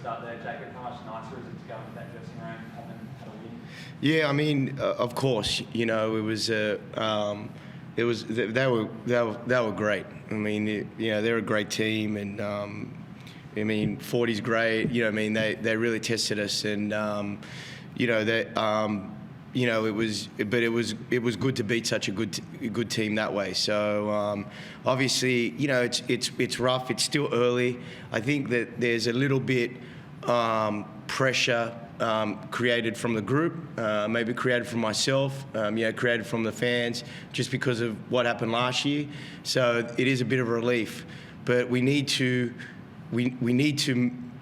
start there, Jacob. How much nicer is it to go into that dressing room having had a win? Yeah, I mean, of course, you know, they were great. I mean, you know, they're a great team, and I mean, 40's great. You know, I mean, they really tested us, and you know that. You know, it was good to beat such a good team that way. So obviously, you know, it's rough. It's still early. I think that there's a little bit pressure created from the group, maybe created from myself, you know, created from the fans, just because of what happened last year. So it is a bit of a relief, but we need to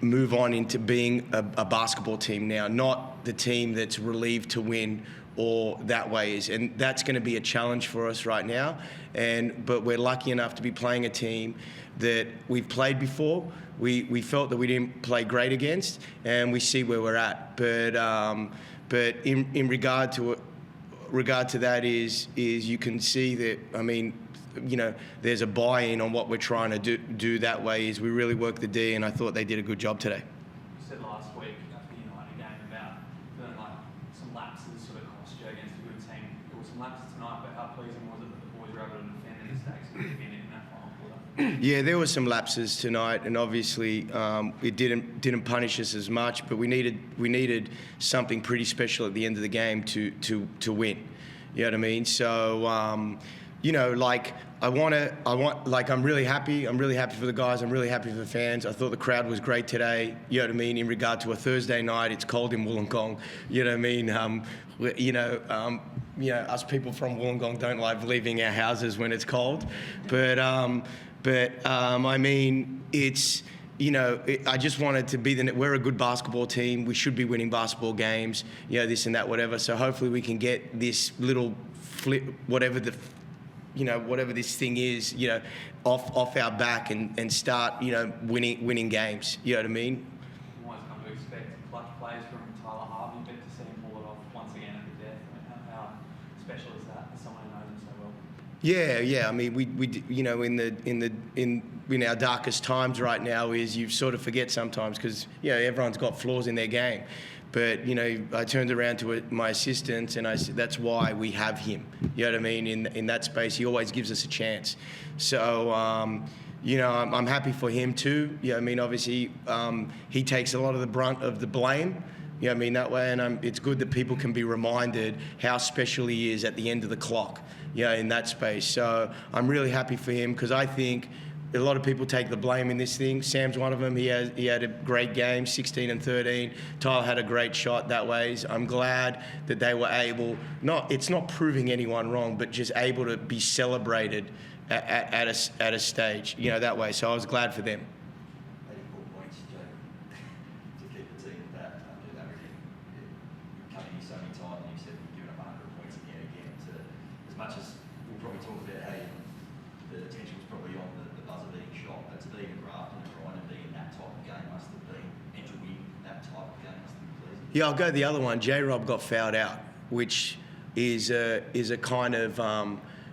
move on into being a basketball team now, not the team that's relieved to win or that way is. And that's going to be a challenge for us right now. But we're lucky enough to be playing a team that we've played before. We felt that we didn't play great against, and we see where we're at. But in regard to that is you can see that, I mean, you know, there's a buy-in on what we're trying to do that way is we really work the D, and I thought they did a good job today. You said last week after the United game about feeling like some lapses sort of cost you against a good team. There were some lapses tonight, but how pleasing was it that the boys were able to defend the mistakes and defend it in that final quarter? Yeah, there were some lapses tonight, and obviously it didn't punish us as much, but we needed something pretty special at the end of the game to win. You know what I mean? So. You know, like I'm really happy. I'm really happy for the guys. I'm really happy for the fans. I thought the crowd was great today. You know what I mean? In regard to a Thursday night, it's cold in Wollongong. You know what I mean? You know, us people from Wollongong don't like leaving our houses when it's cold, but I mean, it's. You know, I just wanted to be we're a good basketball team. We should be winning basketball games. You know, this and that, whatever. So hopefully we can get this little flip, whatever this thing is, you know, off our back and start, you know, winning games. You know what I mean? You always come to expect clutch plays from Tyler Harvey, but to see him pull it off once again at the death. I mean, how special is that for someone who knows him so well? Yeah. I mean, we you know, in our darkest times right now is you sort of forget sometimes because, you know, everyone's got flaws in their game. But, you know, I turned around to my assistant and I said, that's why we have him. You know what I mean? In that space, he always gives us a chance. So, you know, I'm happy for him too. You know what I mean? Obviously, he takes a lot of the brunt of the blame. You know what I mean? That way, and it's good that people can be reminded how special he is at the end of the clock, you know, in that space. So I'm really happy for him because I think a lot of people take the blame in this thing. Sam's one of them. He had a great game, 16 and 13. Tyler had a great shot that way. I'm glad that they were able, it's not proving anyone wrong, but just able to be celebrated at a stage, you know, that way. So I was glad for them. 84 points, Jake, to keep the team at that. You've come in here so many times and you said you've given up 100 points again. So as much as we'll probably talk about how the attention was probably on the buzzer being shot, but to be in Grafton and Ryan and be in that type of game must have been, and to win that type of game must have been pleasing. Yeah, I'll go the other one. J-Rob got fouled out, which is a kind of,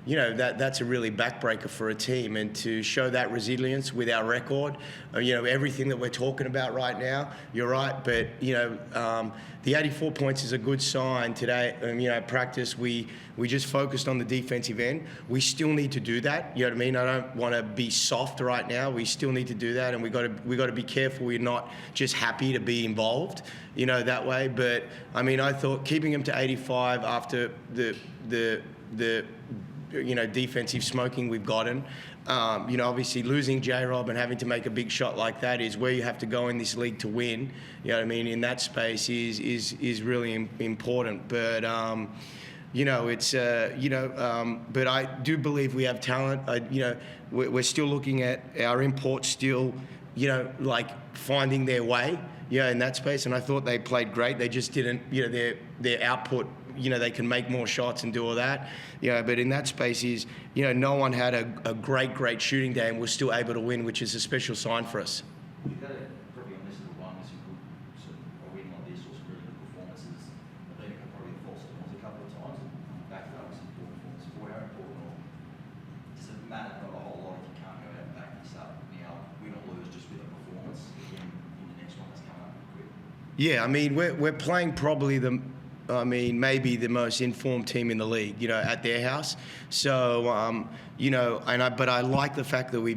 you know, that's a really backbreaker for a team, and to show that resilience with our record, you know, everything that we're talking about right now, you're right, but, you know, the 84 points is a good sign today. You know, at practice, we just focused on the defensive end. We still need to do that. You know what I mean? I don't want to be soft right now. We still need to do that, and we got to be careful. We're not just happy to be involved, you know, that way. But I mean, I thought keeping him to 85 after the you know, defensive smoking we've gotten. You know, obviously losing J-Rob and having to make a big shot like that is where you have to go in this league to win. You know what I mean? In that space is really important. But you know, it's you know, but I do believe we have talent. You know, we're still looking at our imports still, you know, like finding their way. Yeah, in that space, and I thought they played great. They just didn't, you know, their output, you know, they can make more shots and do all that. You know, but in that space is, you know, no one had a great shooting day and was still able to win, which is a special sign for us. You've got to probably on this little one, some good sort of a win like this or some really good performances. I think probably the false storms a couple of times and back up some poor performances. Boy, how important, or does it matter not a whole lot if you can't go out and back this up now, win or lose just with a performance in the next one that's coming up? Yeah, I mean, we're playing probably maybe the most informed team in the league, you know, at their house. So, you know, but I like the fact that we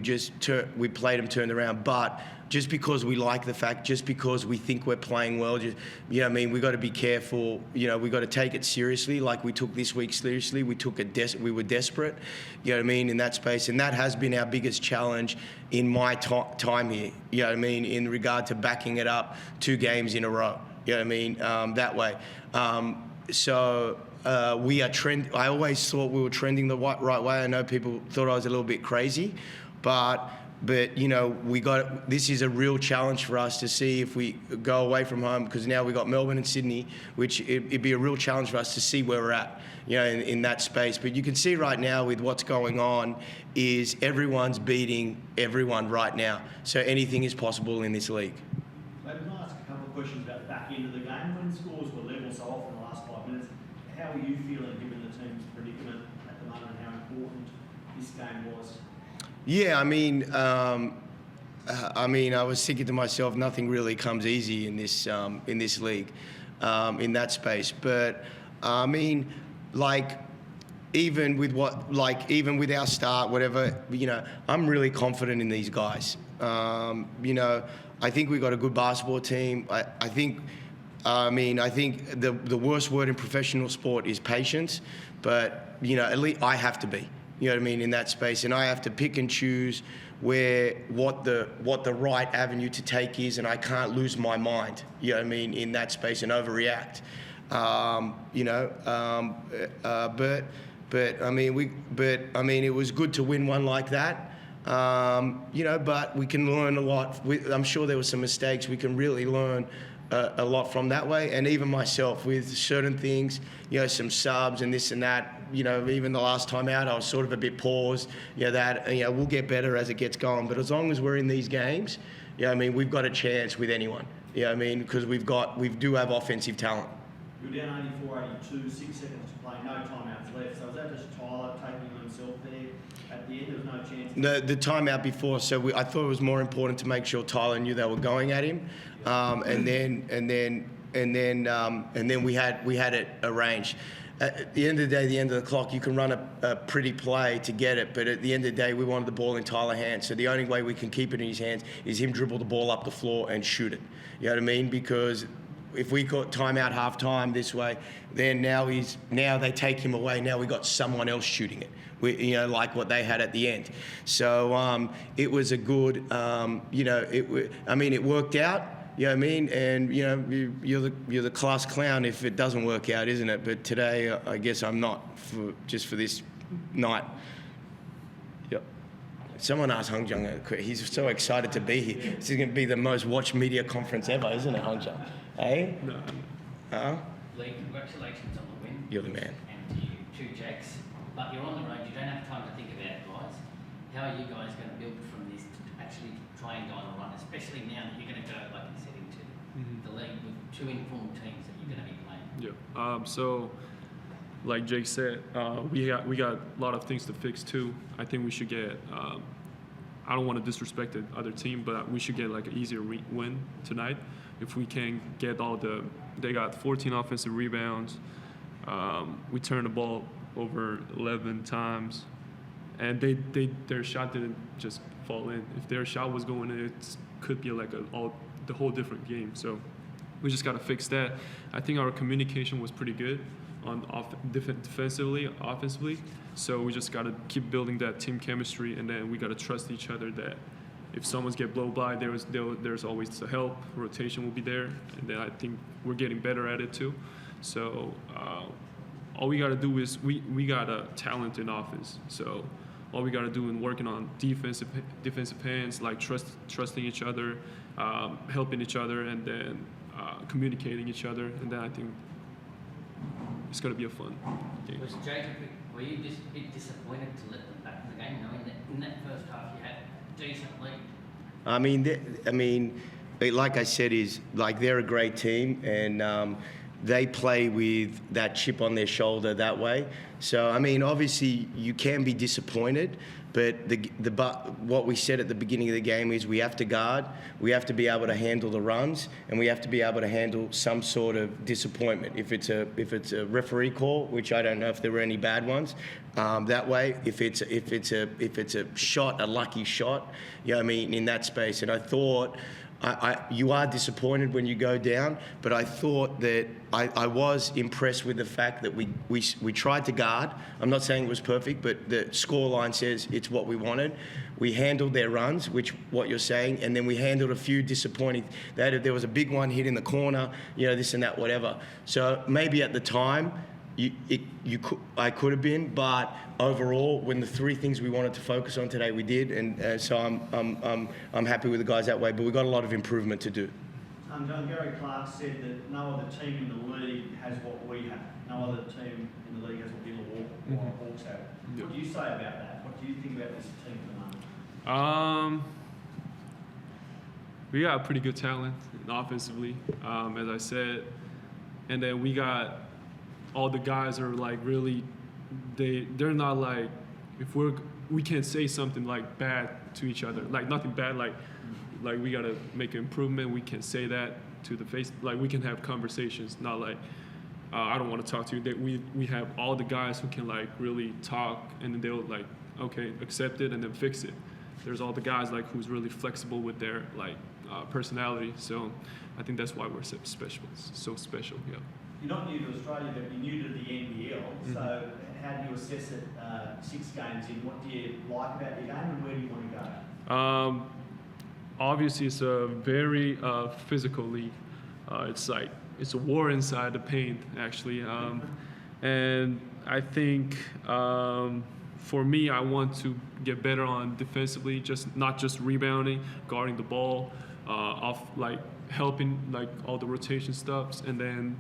played them turned around. But just because we like the fact, just because we think we're playing well, you know, I mean, we got to be careful. You know, we got to take it seriously, like we took this week seriously. We were desperate, you know what I mean, in that space, and that has been our biggest challenge in my time here. You know what I mean, in regard to backing it up 2 games in a row. You know what I mean, that way. We are I always thought we were trending the right way. I know people thought I was a little bit crazy, but you know, this is a real challenge for us to see if we go away from home, because now we got Melbourne and Sydney, which it'd be a real challenge for us to see where we're at, you know, in that space. But you can see right now with what's going on is everyone's beating everyone right now. So anything is possible in this league. Maybe can I ask a couple of questions about the back end of the game? When scores were level so often in the last 5 minutes, how are you feeling given the team's predicament at the moment, how important this game was? Yeah, I was thinking to myself, nothing really comes easy in this league, in that space. But I mean, like, even with our start, whatever, you know, I'm really confident in these guys. You know, I think we got a good basketball team. I think the worst word in professional sport is patience, but you know, at least I have to be. You know what I mean, in that space, and I have to pick and choose what the right avenue to take is, and I can't lose my mind. You know what I mean, in that space, and overreact. You know, but I mean, it was good to win one like that. You know, but we can learn a lot. I'm sure there were some mistakes. We can really learn a lot from that way, and even myself with certain things, you know, some subs and this and that. You know, even the last time out, I was sort of a bit paused. You know, we'll get better as it gets going. But as long as we're in these games, you know, I mean, we've got a chance with anyone. You know what I mean, because we do have offensive talent. You're down 84-82, 6 seconds to play, no timeouts left. So was that just Tyler taking himself there at the end? There was no chance. The timeout before, so I thought it was more important to make sure Tyler knew they were going at him, and then we had it arranged. At the end of the day, the end of the clock, you can run a pretty play to get it, but at the end of the day, we wanted the ball in Tyler's hands. So the only way we can keep it in his hands is him dribble the ball up the floor and shoot it. You know what I mean? Because if we got timeout half time this way, then now they take him away. Now we got someone else shooting it. You know, like what they had at the end. So it was a good, you know, it worked out. You know what I mean? And you know, you're the class clown if it doesn't work out, isn't it? But today, I guess I'm not just for this night. Yep. Someone asked Hyunjung. He's so excited to be here. This is going to be the most watched media conference ever, isn't it, Hyunjung? Hey? No. Lee, congratulations on the win. You're the man. And to you, 2 Jacks. But you're on the road, you don't have time to think about it, guys. How are you guys going to build from this to actually try and go on a run, especially now that you're going to go, like you said, into the league with 2 informed teams that you're going to be playing? Yeah. So, like Jake said, we got a lot of things to fix too. I think we should get. I don't want to disrespect the other team, but we should get like an easier win tonight. If we can get they got 14 offensive rebounds. We turned the ball over 11 times, and their shot didn't just fall in. If their shot was going in, it could be like the whole different game. So we just got to fix that. I think our communication was pretty good on defensively, offensively. So we just got to keep building that team chemistry, and then we got to trust each other that if someone's get blown by, there's always the help. Rotation will be there, and then I think we're getting better at it too. So all we got to do is we got a talent in offense. So all we got to do in working on defensive hands, like trusting each other, helping each other, and then communicating each other, and then I think it's going to be a fun game. Was Jacob, were you just a bit disappointed to let them back in the game, knowing that in that first half you had a decent lead? Like I said, they're a great team, and they play with that chip on their shoulder that way. So I mean, obviously you can be disappointed, but what we said at the beginning of the game is we have to guard, we have to be able to handle the runs, and we have to be able to handle some sort of disappointment. If it's a referee call, which I don't know if there were any bad ones, that way. If it's a shot, a lucky shot, you know what I mean, in that space. And I thought. You are disappointed when you go down, but I thought that I was impressed with the fact that we tried to guard. I'm not saying it was perfect, but the scoreline says it's what we wanted. We handled their runs, which what you're saying, and then we handled a few disappointing. There was a big one hit in the corner, you know, this and that, whatever. So maybe at the time, I could have been, but overall, when the three things we wanted to focus on today, we did, and so I'm happy with the guys that way. But we've got a lot of improvement to do. John, Gary Clark said that no other team in the league has what we have. No other team in the league has what the Hawks have. Yep. What do you say about that? What do you think about this team at the moment? We got pretty good talent offensively, as I said, and then we got. All the guys are like really, they're not like, if we can't say something like bad to each other, like nothing bad, like we gotta make an improvement. We can say that to the face, like we can have conversations, not like I don't want to talk to you. That we have all the guys who can like really talk, and then they'll like okay accept it and then fix it. There's all the guys like who's really flexible with their like personality. So I think that's why we're so special. So special, yeah. You're not new to Australia, but you're new to the NBL. So how do you assess it 6 games in? What do you like about your game and where do you want to go? Obviously, it's a very physical league. It's a war inside the paint, actually. And I think for me, I want to get better on defensively, not just rebounding, guarding the ball, off like helping like all the rotation stuffs, and then.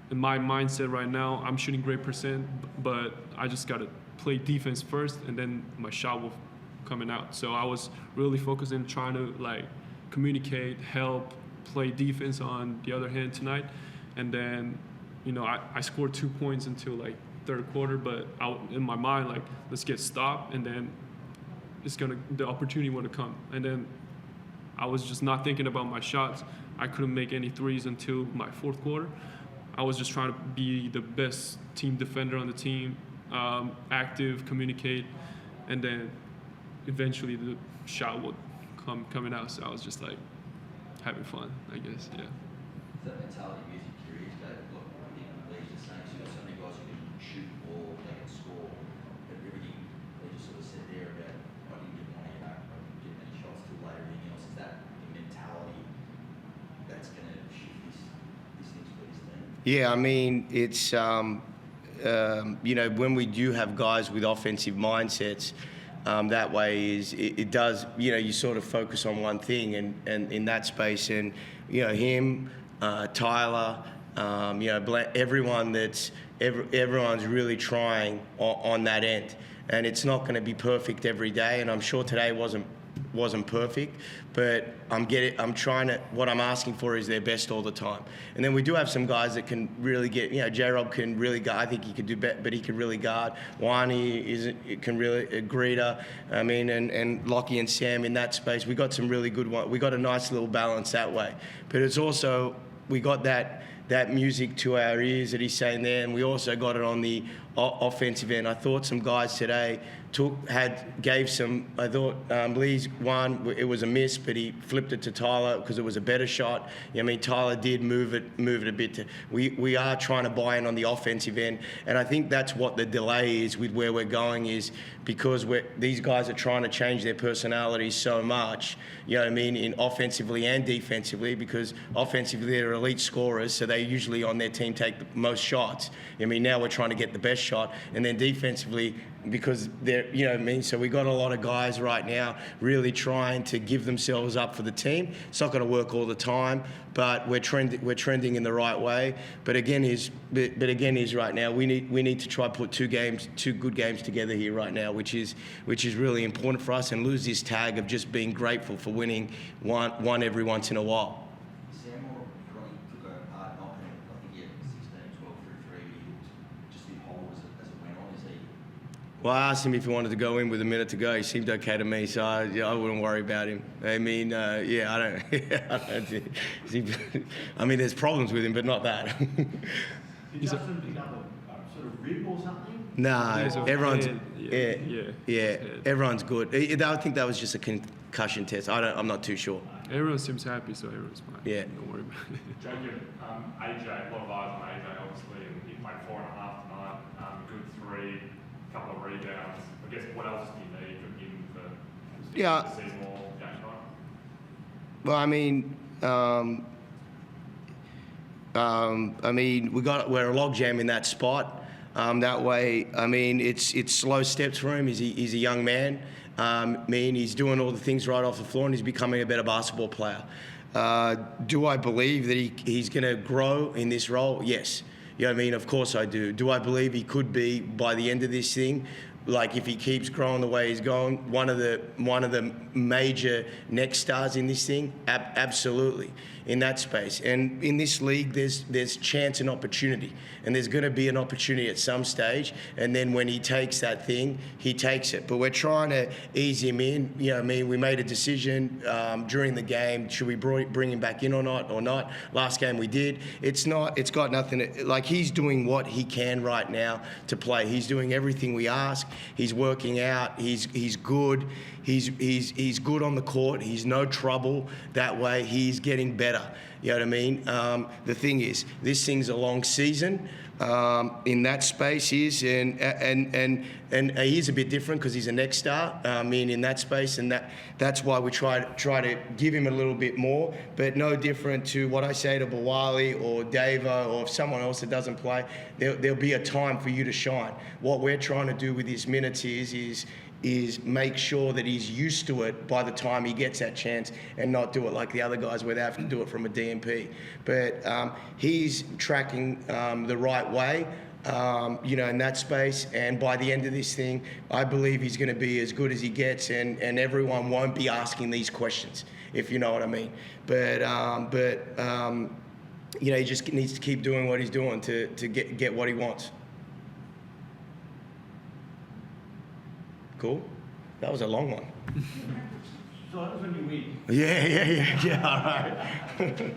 In my mindset right now, I'm shooting great %, but I just got to play defense first, and then my shot will coming out. So I was really focused in trying to like communicate, help, play defense on the other hand tonight. And then, you know, I scored 2 points until like third quarter, but in my mind, like, let's get stopped, and then the opportunity would have come. And then I was just not thinking about my shots. I couldn't make any threes until my fourth quarter. I was just trying to be the best team defender on the team, active, communicate, and then eventually the shot would coming out. So I was just like having fun, I guess, yeah. That mentality music curious, Dave. Look, I think Lee's just saying, so you've got so many guys who can shoot the ball, they can score, but everything they just sort of said there about I didn't get my hand back, I didn't get many shots till later, everything else. Is that the mentality that's going to shift this thing for this team? Yeah, I mean, it's, you know, when we do have guys with offensive mindsets, that way it does, you know, you sort of focus on one thing and in that space. And, you know, him, Tyler, you know, everyone's really trying on that end. And it's not going to be perfect every day. And I'm sure today wasn't perfect, but what I'm asking for is their best all the time. And then we do have some guys that can really get, you know, J-Rob can really guard. I think he could do better, but he can really guard. Wani can really, Greta, I mean, and Lockie and Sam in that space. We got some really good ones. We got a nice little balance that way. But it's also, we got that music to our ears that he's saying there, and we also got it on the offensive end. I thought some guys today gave some. I thought Lee's one, it was a miss, but he flipped it to Tyler because it was a better shot. I mean, Tyler did move it a bit. We are trying to buy in on the offensive end, and I think that's what the delay is with where we're going, is because these guys are trying to change their personalities so much. You know what I mean, in offensively and defensively, because offensively they're elite scorers, so they usually on their team take the most shots. I mean, now we're trying to get the best shot, and then defensively, because they're, you know what I mean, so we got a lot of guys right now really trying to give themselves up for the team. It's not going to work all the time, but we're trending in the right way. But again, right now we need to try to put two good games together here right now, which is really important for us, and lose this tag of just being grateful for winning one every once in a while. Sam took a hard knock, and I think he had 16, 12 through 3. He looked just in Well, I asked him if he wanted to go in with a minute to go. He seemed okay to me, so I wouldn't worry about him. I mean, I don't. I mean, there's problems with him, but not that. Did Justin pick up a sort of rib or something? Nah, His everyone's head, yeah, his head. everyone's good. I think that was just a concussion test. I'm not too sure. Everyone seems happy, so everyone's fine. Yeah. Don't worry about it. Jacob, AJ, a lot of eyes on AJ obviously, and he played 4.5 tonight, good 3, couple of rebounds. I guess what else do you need from him to see more game time? Well, I mean, we're a logjam in that spot. That way, I mean, it's slow steps for him. He's a young man. He's doing all the things right off the floor, and he's becoming a better basketball player. Do I believe that he's going to grow in this role? Yes. You know what I mean? Of course I do. Do I believe he could be, by the end of this thing, like if he keeps growing the way he's going, one of the major next stars in this thing? Absolutely, in that space. And in this league, there's chance and opportunity, and there's going to be an opportunity at some stage. And then when he takes that thing, he takes it. But we're trying to ease him in. You know what I mean? We made a decision during the game: should we bring him back in or not? Last game we did. It's got nothing. Like, he's doing what he can right now to play. He's doing everything we ask. He's working out. He's good. He's good on the court. He's no trouble that way. He's getting better. You know what I mean? The thing is, this thing's a long season. In that space, he is, and he's a bit different because he's a next star. In that space, and that's why we try to give him a little bit more, but no different to what I say to Bawali or Davo or if someone else that doesn't play. There'll be a time for you to shine. What we're trying to do with his minutes is make sure that he's used to it by the time he gets that chance, and not do it like the other guys where they have to do it from a DMP. But he's tracking the right way, in that space. And by the end of this thing, I believe he's going to be as good as he gets, and everyone won't be asking these questions, if you know what I mean. But he just needs to keep doing what he's doing to get what he wants. Cool. That was a long one. So that was when you win. Yeah, all right.